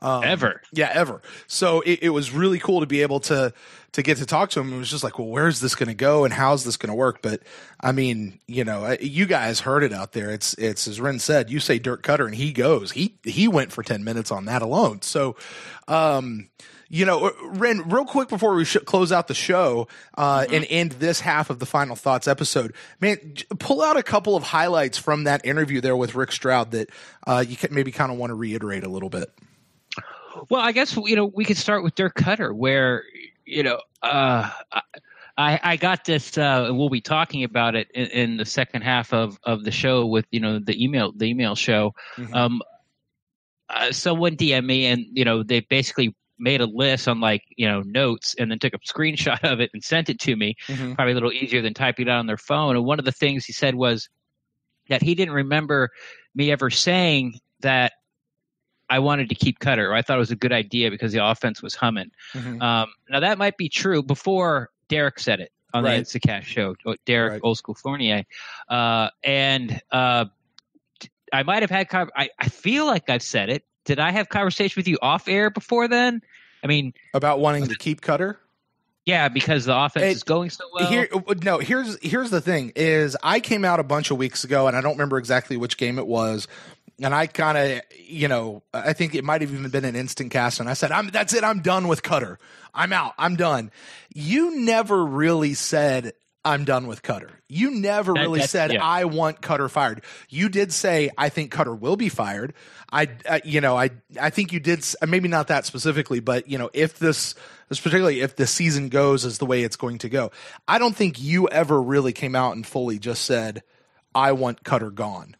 Ever. Yeah, ever. So it was really cool to be able to get to talk to him. It was just like, well, where's this going to go and how's this going to work? But I mean, you guys heard it out there. It's as Ren said, you say Dirk Koetter and he goes. He went for 10 minutes on that alone. So, Ren, real quick before we close out the show and end this half of the Final Thoughts episode, man, pull out a couple of highlights from that interview there with Rick Stroud that you maybe kind of want to reiterate a little bit. Well, I guess, we could start with Dirk Koetter, where, I got this, and we'll be talking about it in the second half of the show with, the email show. Mm-hmm. Someone DM'd me and, they basically made a list on notes and then took a screenshot of it and sent it to me. Mm-hmm. Probably a little easier than typing it out on their phone. And one of the things he said was that he didn't remember me ever saying that I wanted to keep Koetter, or I thought it was a good idea because the offense was humming. Mm-hmm. Now that might be true before Derek said it on the Instacast show, Derek Old School Fournier. And I might have had, I feel like I've said it. Did I have conversation with you off air before then? I mean, about wanting to keep Koetter? Yeah, because the offense is going so well. Here's the thing is I came out a bunch of weeks ago and I don't remember exactly which game it was. And I kind of, I think it might have even been an instant cast. And I said, that's it. I'm done with Koetter. I'm out. I'm done. You never really said, I'm done with Koetter. You never really said, I want Koetter fired. You did say, I think Koetter will be fired. I think you did, maybe not that specifically, but if particularly if the season goes as the way it's going to go, I don't think you ever really came out and fully just said, I want Koetter gone.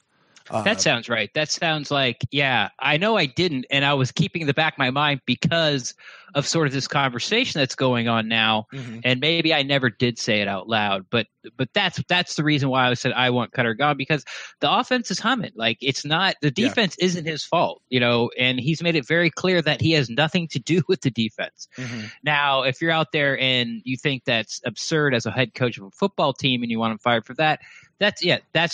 That sounds right. That sounds like, I know I didn't, and I was keeping in the back of my mind because of sort of this conversation that's going on now, and maybe I never did say it out loud, but that's the reason why I said I want Koetter gone, because the offense is humming. Like, it's not, the defense isn't his fault, and he's made it very clear that he has nothing to do with the defense. Now, if you're out there and you think that's absurd as a head coach of a football team and you want him fired for that, that's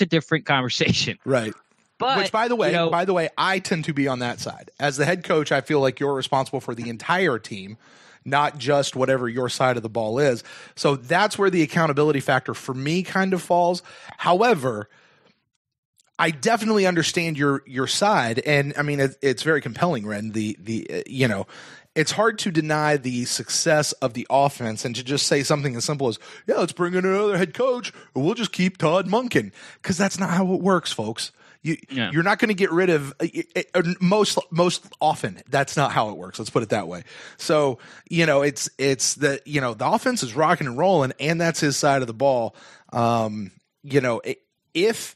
a different conversation. Right. But, which, by the way, I tend to be on that side. As the head coach, I feel like you're responsible for the entire team, not just whatever your side of the ball is. So that's where the accountability factor for me kind of falls. However, I definitely understand your side, and I mean it's very compelling, Ren. It's hard to deny the success of the offense and to just say something as simple as, let's bring in another head coach and we'll just keep Todd Monken, because that's not how it works, folks. You're not going to get rid of most often. That's not how it works. Let's put it that way. So, it's the offense is rocking and rolling, and that's his side of the ball. And this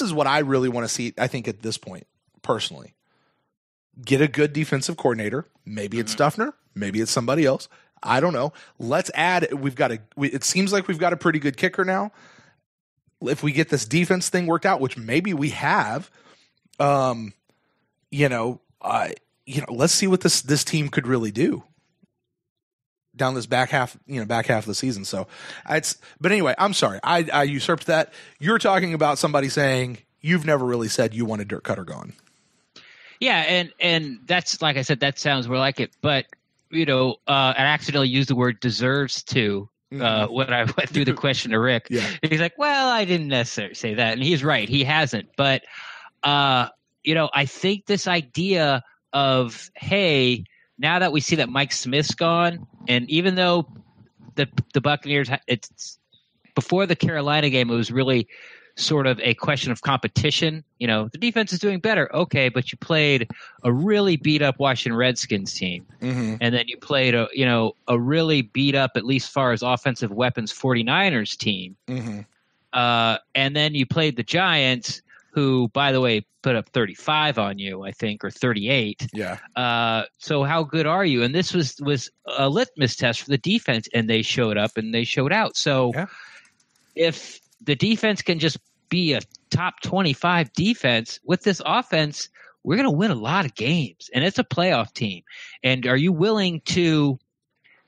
is what I really want to see, I think, at this point, personally. Get a good defensive coordinator. Maybe it's Duffner. Maybe it's somebody else. I don't know. Let's add. It seems like we've got a pretty good kicker now. If we get this defense thing worked out, which maybe we have, let's see what this team could really do down this back half of the season. So but anyway, I'm sorry. I usurped that. You're talking about somebody saying you've never really said you wanted Dirk Koetter gone. Yeah. And that's, like I said, that sounds more like it, but I accidentally used the word deserves to, when I went through the question to Rick. Yeah. He's like, well, I didn't necessarily say that. And he's right. He hasn't. But, I think this idea of, hey, now that we see that Mike Smith's gone, and even though the Buccaneers, it's before the Carolina game, it was really sort of a question of competition. The defense is doing better. Okay, but you played a really beat up Washington Redskins team. Mm-hmm. And then you played a really beat up, at least far as offensive weapons, 49ers team. Mm-hmm. And then you played the Giants, who, by the way, put up 35 on you, I think, or 38. Yeah. So how good are you? And this was a litmus test for the defense, and they showed up and they showed out. So if the defense can just be a top 25 defense with this offense, we're going to win a lot of games, and it's a playoff team. And are you willing to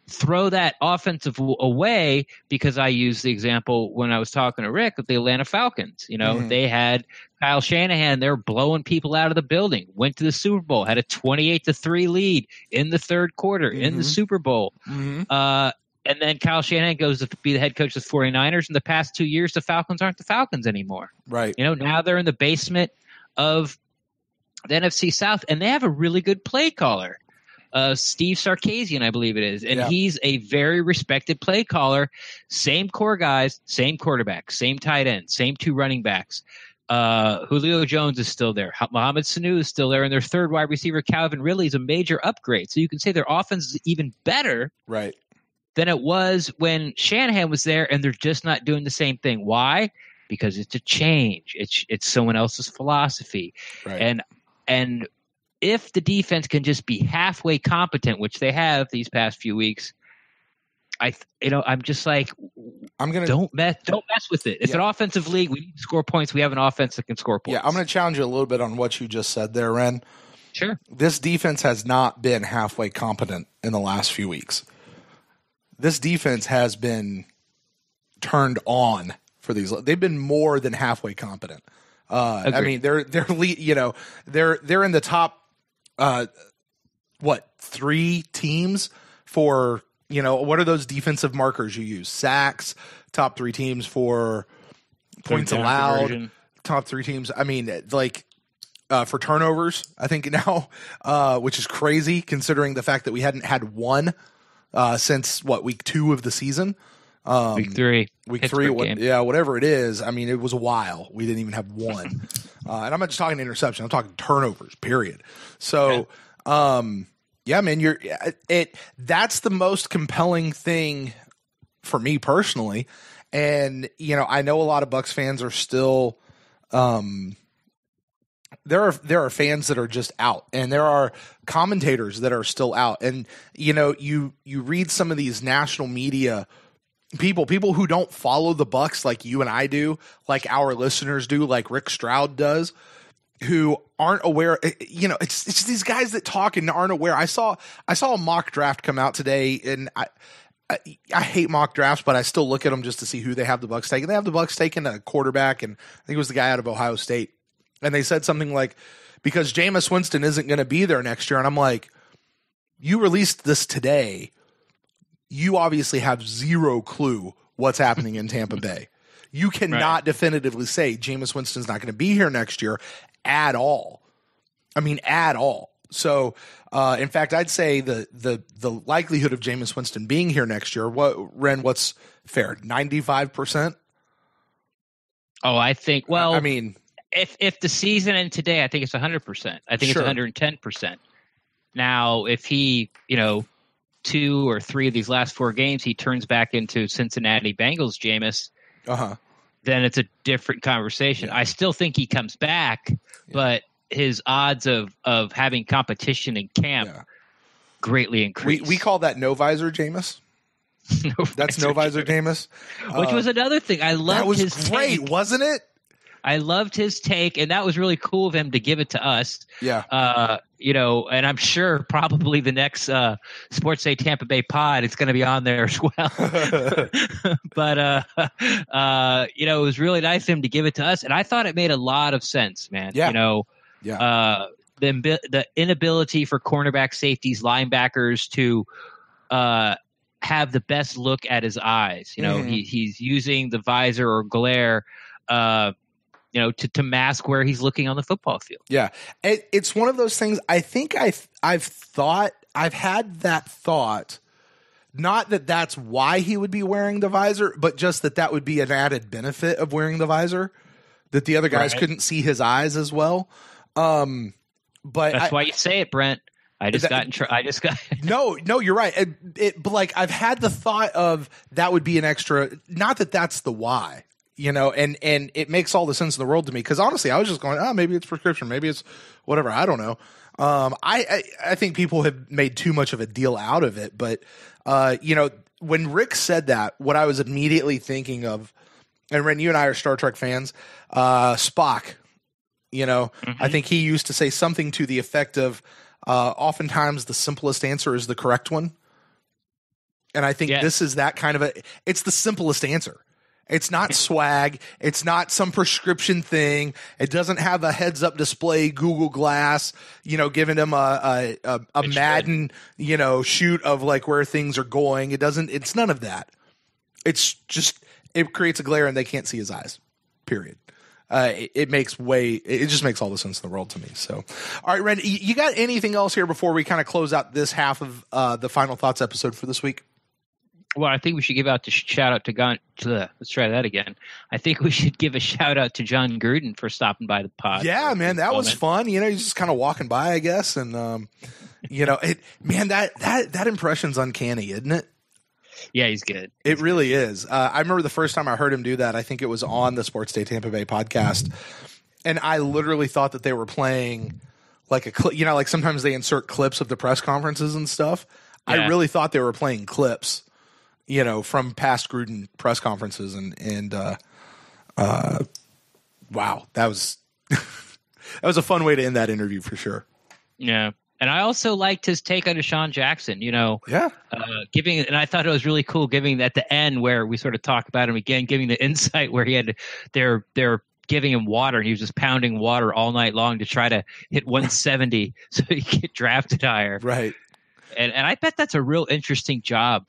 throw that offensive away? Because I used the example when I was talking to Rick with the Atlanta Falcons. They had Kyle Shanahan. They're blowing people out of the building. Went to the Super Bowl, had a 28-3 lead in the third quarter in the Super Bowl. Mm-hmm. And then Kyle Shanahan goes to be the head coach of the 49ers. In the past 2 years, the Falcons aren't the Falcons anymore. Right. Now they're in the basement of the NFC South, and they have a really good play caller. Steve Sarkisian, I believe it is. And he's a very respected play caller. Same core guys, same quarterback, same tight end, same two running backs. Julio Jones is still there. Mohamed Sanu is still there. And their third wide receiver, Calvin Ridley, is a major upgrade. So you can say their offense is even better than it was when Shanahan was there, and they're just not doing the same thing. Why? Because it's a change. It's someone else's philosophy. Right. And if the defense can just be halfway competent, which they have these past few weeks, I'm just like, don't mess with it. It's an offensive league. We need to score points. We have an offense that can score points. Yeah, I'm going to challenge you a little bit on what you just said there, Ren. Sure. This defense has not been halfway competent in the last few weeks. This defense has been turned on for these. They've been more than halfway competent. I mean, they're in the top, 3 teams for, what are those defensive markers you use? Sacks, top 3 teams for points allowed, conversion. Top 3 teams. I mean, for turnovers, I think now, which is crazy considering the fact that we hadn't had one since week 2 of the season. Week 3, whatever it is. I mean, it was a while. We didn't even have one. And I'm not just talking interception. I'm talking turnovers, period. So, man, that's the most compelling thing for me personally. And, I know a lot of Bucs fans are still, there are fans that are just out, and there are commentators that are still out. And, you read some of these national media people who don't follow the Bucs like you and I do, like our listeners do, like Rick Stroud does, who aren't aware. It's just these guys that talk and aren't aware. I saw a mock draft come out today, and I hate mock drafts, but I still look at them just to see who they have the Bucs taking. They have the Bucs taking a quarterback, and I think it was the guy out of Ohio State. And they said something like, because Jameis Winston isn't going to be there next year. And I'm like, you released this today. You obviously have zero clue what's happening in Tampa Bay. You cannot definitively say Jameis Winston's not going to be here next year at all. I mean, at all. So, in fact, I'd say the likelihood of Jameis Winston being here next year, what's fair? 95%? Oh, I think, if the season ended today, I think it's 100%. I think it's 110%. Now, if he, 2 or 3 of these last 4 games, he turns back into Cincinnati Bengals Jameis, then it's a different conversation. I still think he comes back, but his odds of having competition in camp greatly increase. We call that no visor Jameis. That's no visor Jameis. Which was another thing. I loved his great, take. Wasn't it? I loved his take, and that was really cool of him to give it to us. Yeah. And I'm sure probably the next Sports Day Tampa Bay pod, it's going to be on there as well. But it was really nice of him to give it to us, and I thought it made a lot of sense, man. Yeah. The inability for cornerback, safeties, linebackers to have the best look at his eyes. He's using the visor or glare, to mask where he's looking on the football field. Yeah, it's one of those things. I think I've had that thought. Not that that's why he would be wearing the visor, but just that would be an added benefit of wearing the visor, that the other guys couldn't see his eyes as well. But that's why you say it, Brent. I just got. No, you're right. But like I've had the thought of that would be an extra. Not that that's the why, and it makes all the sense in the world to me. Because honestly, I was just going, maybe it's prescription, maybe it's whatever. I don't know. I think people have made too much of a deal out of it. But when Rick said that, what I was immediately thinking of, and Ren, you and I are Star Trek fans, Spock. I think he used to say something to the effect of, oftentimes the simplest answer is the correct one. And I think this is that kind of it's the simplest answer. It's not swag. It's not some prescription thing. It doesn't have a heads up display, Google Glass, giving them a Madden, shoot of like where things are going. It's none of that. It's just, it creates a glare and they can't see his eyes, period. It just makes all the sense in the world to me. So, all right, Ren, you got anything else here before we kind of close out this half of the Final Thoughts episode for this week? Well, I think we should give out the shout out let's try that again. I think we should give a shout out to John Gruden for stopping by the pod. Yeah, man, that was fun. He's just kind of walking by, I guess, and that impression's uncanny, isn't it? Yeah, he's good. It really is. I remember the first time I heard him do that, I think it was on the Sports Day Tampa Bay podcast. And I literally thought that they were playing like a clip, like sometimes they insert clips of the press conferences and stuff. Yeah. I really thought they were playing clips, from past Gruden press conferences. And wow, that was, that was a fun way to end that interview for sure. Yeah. And I also liked his take on Desean Jackson, giving, and I thought it was really cool giving at the end where we sort of talk about him again, giving the insight where they're giving him water and he was just pounding water all night long to try to hit 170 so he could get drafted higher. Right. And I bet that's a real interesting job.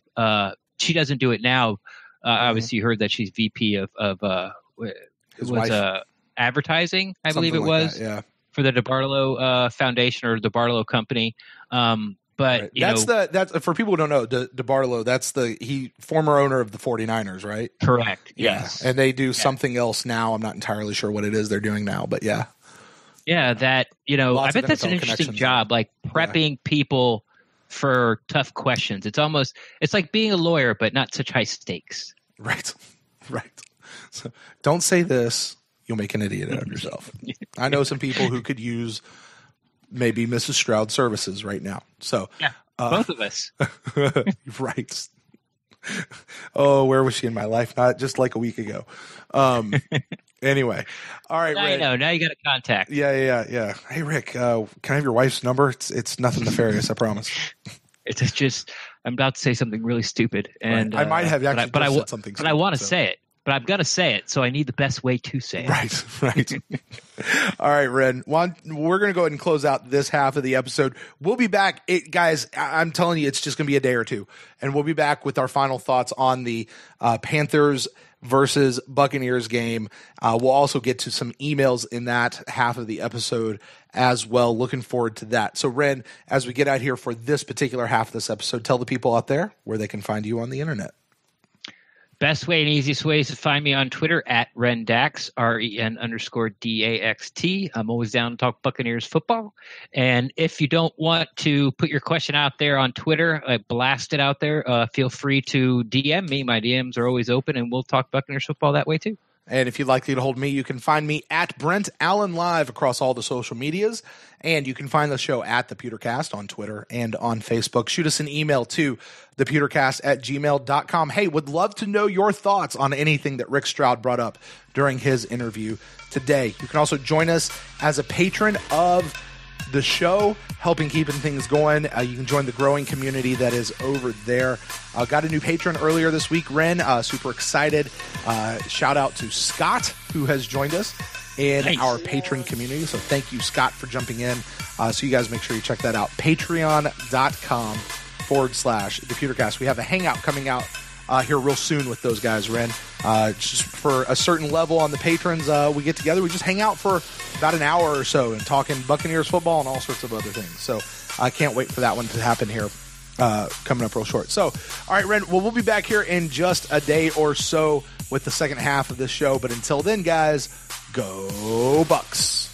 She doesn't do it now. Obviously you heard that she's VP of advertising, I believe it was. That, yeah. For the DeBartolo Foundation or DeBartolo Company. But right. That's for people who don't know, DeBartolo, that's former owner of the 49ers, right? Correct. Yeah. Yes. And they do something else now. I'm not entirely sure what it is they're doing now, but yeah. Yeah, I bet that's an interesting job, like prepping people for tough questions. It's like being a lawyer, but not such high stakes. Right. So don't say this. You'll make an idiot out of yourself. I know some people who could use maybe Mrs. Stroud's services right now. So yeah, both of us. Right. Oh, where was she in my life? Not just like a week ago. Anyway. All right, Rick. I know. Now you got a contact. Yeah. Hey, Rick, can I have your wife's number? It's nothing nefarious, I promise. It's just, I'm about to say something really stupid. And right. I might have actually said something stupid. But I want to say it. But I'm going to say it, so I need the best way to say it. Right. All right, Ren. We're going to go ahead and close out this half of the episode. We'll be back. Guys, I'm telling you, it's just going to be a day or two. And we'll be back with our final thoughts on the Panthers versus Buccaneers game. We'll also get to some emails in that half of the episode as well. Looking forward to that. So, Ren, as we get out here for this particular half of this episode, tell the people out there where they can find you on the internet. Best way and easiest way is to find me on Twitter at RenDax, REN_DAXT. I'm always down to talk Buccaneers football. And if you don't want to put your question out there on Twitter, blast it out there, feel free to DM me. My DMs are always open, and we'll talk Buccaneers football that way too. And if you'd like to get a hold of me, you can find me at Brent Allen Live across all the social medias. And you can find the show at The Pewtercast on Twitter and on Facebook. Shoot us an email to thepewtercast@gmail.com. Hey, would love to know your thoughts on anything that Rick Stroud brought up during his interview today. You can also join us as a patron of the show, helping keeping things going. You can join the growing community that is over there. Got a new patron earlier this week, Ren. Super excited. Shout out to Scott, who has joined us in our patron community. So thank you, Scott, for jumping in. So you guys make sure you check that out. Patreon.com/thepewtercast. We have a hangout coming out here real soon with those guys, Ren. Just for a certain level on the patrons, we get together. We just hang out for about an hour or so and talking Buccaneers football and all sorts of other things. So I can't wait for that one to happen here coming up real short. So, all right, Ren, well, we'll be back here in just a day or so with the second half of this show. But until then, guys, go Bucs.